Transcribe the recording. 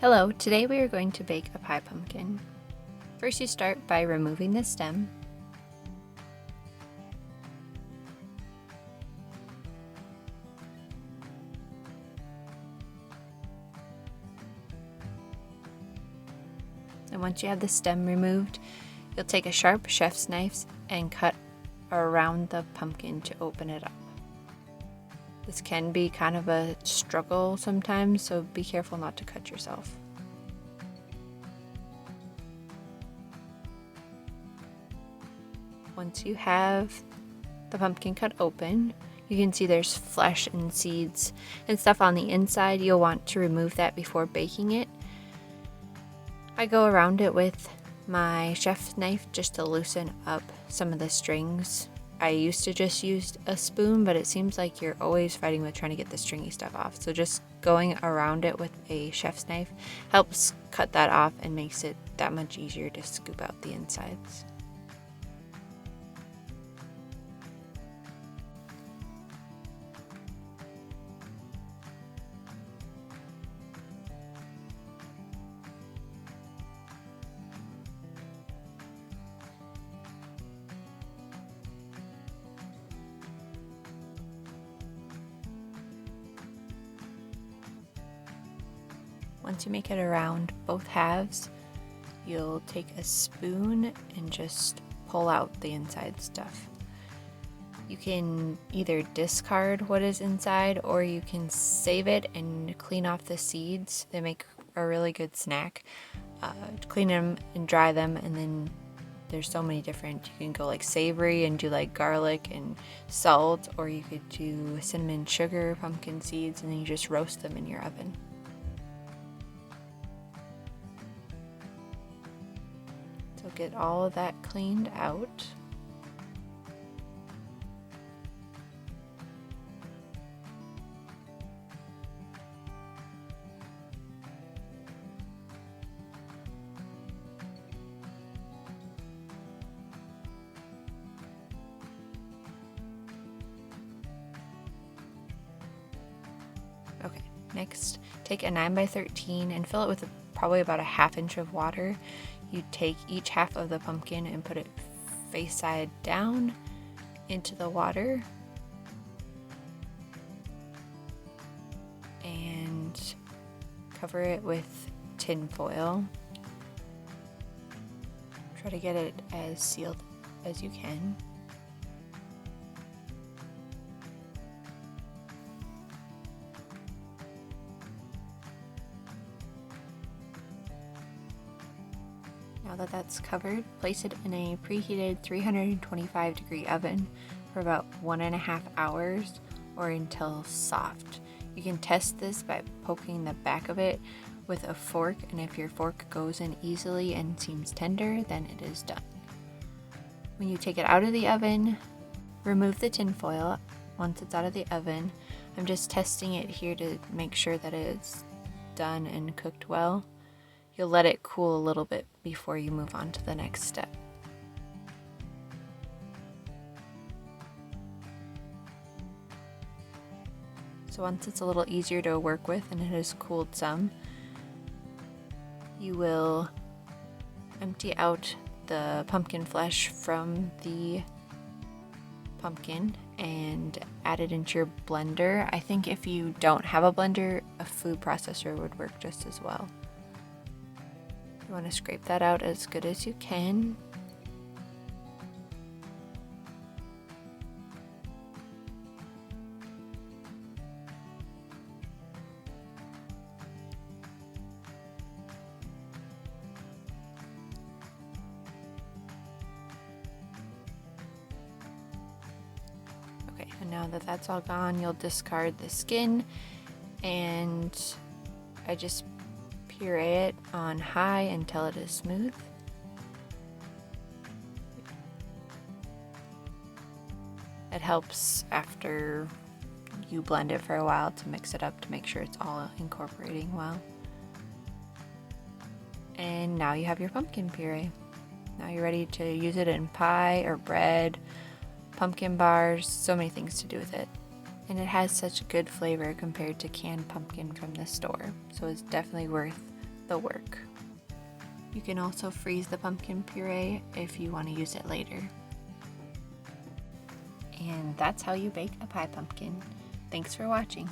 Hello, today we are going to bake a pie pumpkin. First you start by removing the stem. And once you have the stem removed, you'll take a sharp chef's knife and cut around the pumpkin to open it up. This can be kind of a struggle sometimes, so be careful not to cut yourself. Once you have the pumpkin cut open, you can see there's flesh and seeds and stuff on the inside. You'll want to remove that before baking it. I go around it with my chef's knife just to loosen up some of the strings. I used to just use a spoon, but it seems like you're always fighting with trying to get the stringy stuff off. So just going around it with a chef's knife helps cut that off and makes it that much easier to scoop out the insides. Once you make it around both halves, you'll take a spoon and just pull out the inside stuff. You can either discard what is inside or you can save it and clean off the seeds. They make a really good snack. Clean them and dry them, and then there's so many different. You can go like savory and do like garlic and salt, or you could do cinnamon, sugar, pumpkin seeds, and then you just roast them in your oven. So get all of that cleaned out. Okay, next take a 9x13 and fill it with probably about a ½ inch of water. You take each half of the pumpkin and put it face side down into the water and cover it with tin foil. Try to get it as sealed as you can. Now that that's covered, place it in a preheated 325-degree oven for about 1.5 hours or until soft. You can test this by poking the back of it with a fork, and if your fork goes in easily and seems tender, then it is done. When you take it out of the oven, remove the tin foil. Once it's out of the oven, I'm just testing it here to make sure that it's done and cooked well. You'll let it cool a little bit before you move on to the next step. So once it's a little easier to work with and it has cooled some, you will empty out the pumpkin flesh from the pumpkin and add it into your blender. I think if you don't have a blender, a food processor would work just as well. You want to scrape that out as good as you can. Okay, and now that that's all gone, you'll discard the skin, and I just puree it on high until it is smooth. It helps after you blend it for a while to mix it up to make sure it's all incorporating well. And now you have your pumpkin puree. Now you're ready to use it in pie or bread, pumpkin bars, so many things to do with it. And it has such good flavor compared to canned pumpkin from the store, so it's definitely worth the work. You can also freeze the pumpkin puree if you want to use it later. And that's how you bake a pie pumpkin. Thanks for watching.